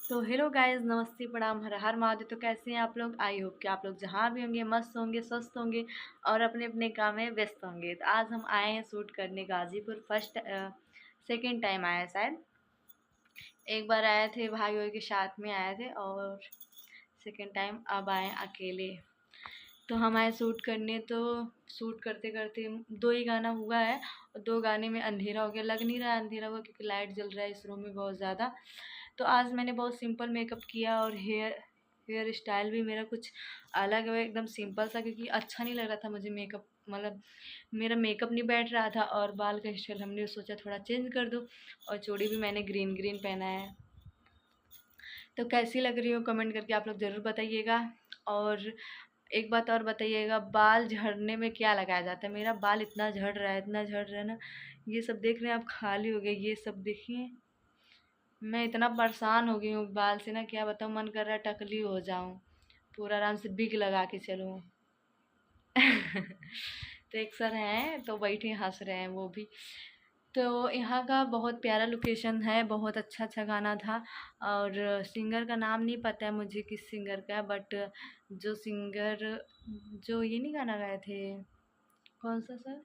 तो hello guys, नमस्ते, प्रणाम, हर हर महादेव। तो कैसे हैं आप लोग? आई होप कि आप लोग जहाँ भी होंगे मस्त होंगे, स्वस्थ होंगे और अपने अपने काम में व्यस्त होंगे। तो आज हम आए हैं शूट करने गाजीपुर। सेकंड टाइम आए हैं शायद। एक बार आए थे भाई भाई के साथ में आए थे और सेकंड टाइम अब आए अकेले। तो हम आए शूट करने। तो शूट करते करते दो ही गाना हुआ है और दो गाने में अंधेरा हो गया। लग नहीं रहा अंधेरा हुआ क्योंकि लाइट जल रहा है इस रूम में बहुत ज़्यादा। तो आज मैंने बहुत सिंपल मेकअप किया और हेयर स्टाइल भी मेरा कुछ अलग है, एकदम सिंपल सा, क्योंकि अच्छा नहीं लग रहा था मुझे मेकअप। मतलब मेरा मेकअप नहीं बैठ रहा था और बाल का स्टाइल हमने सोचा थोड़ा चेंज कर दूँ। और चूड़ी भी मैंने ग्रीन ग्रीन पहना है। तो कैसी लग रही हो कमेंट करके आप लोग ज़रूर बताइएगा। और एक बात और बताइएगा, बाल झड़ने में क्या लगाया जाता है? मेरा बाल इतना झड़ रहा है, इतना झड़ रहा है ना। ये सब देख रहे हैं आप, खाली हो गए ये सब देखिए। मैं इतना परेशान हो गई हूँ बाल से ना, क्या बताऊँ। मन कर रहा है टकली हो जाऊँ, पूरा आराम से बिग लगा के चलूँ। तो एक सर हैं तो बैठे हंस रहे हैं वो भी। तो यहाँ का बहुत प्यारा लोकेशन है, बहुत अच्छा अच्छा गाना था। और सिंगर का नाम नहीं पता है मुझे किस सिंगर का है, बट जो सिंगर जो ये नहीं गाना गाए थे, कौन सा सर?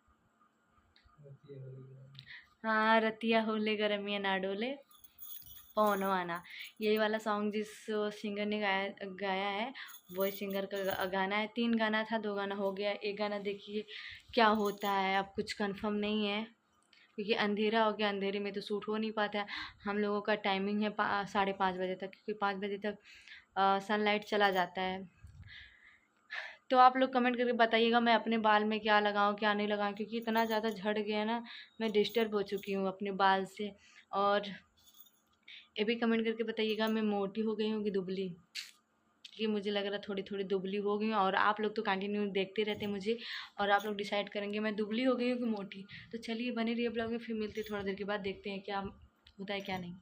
हाँ, रतिया होले गरमिया ना डोले पवन आना। यही वाला सॉन्ग जिस सिंगर ने गाया है, वो सिंगर का गाना है। तीन गाना था, दो गाना हो गया, एक गाना देखिए क्या होता है। अब कुछ कंफर्म नहीं है क्योंकि अंधेरा हो गया, अंधेरे में तो शूट हो नहीं पाता है। हम लोगों का टाइमिंग है 5:30 बजे तक, क्योंकि 5 बजे तक सनलाइट चला जाता है। तो आप लोग कमेंट करके बताइएगा मैं अपने बाल में क्या लगाऊं क्या नहीं लगाऊं, क्योंकि इतना ज़्यादा झड़ गया ना। मैं डिस्टर्ब हो चुकी हूँ अपने बाल से। और ये भी कमेंट करके बताइएगा मैं मोटी हो गई हूँ कि दुबली, कि मुझे लग रहा है थोड़ी थोड़ी दुबली हो गई हूँ। और आप लोग तो कंटिन्यू देखते रहते हैं मुझे, और आप लोग डिसाइड करेंगे मैं दुबली हो गई हूँ कि मोटी। तो चलिए बने रहिए ब्लॉग में, फिर मिलते हैं थोड़ा देर के बाद, देखते हैं क्या होता है क्या नहीं।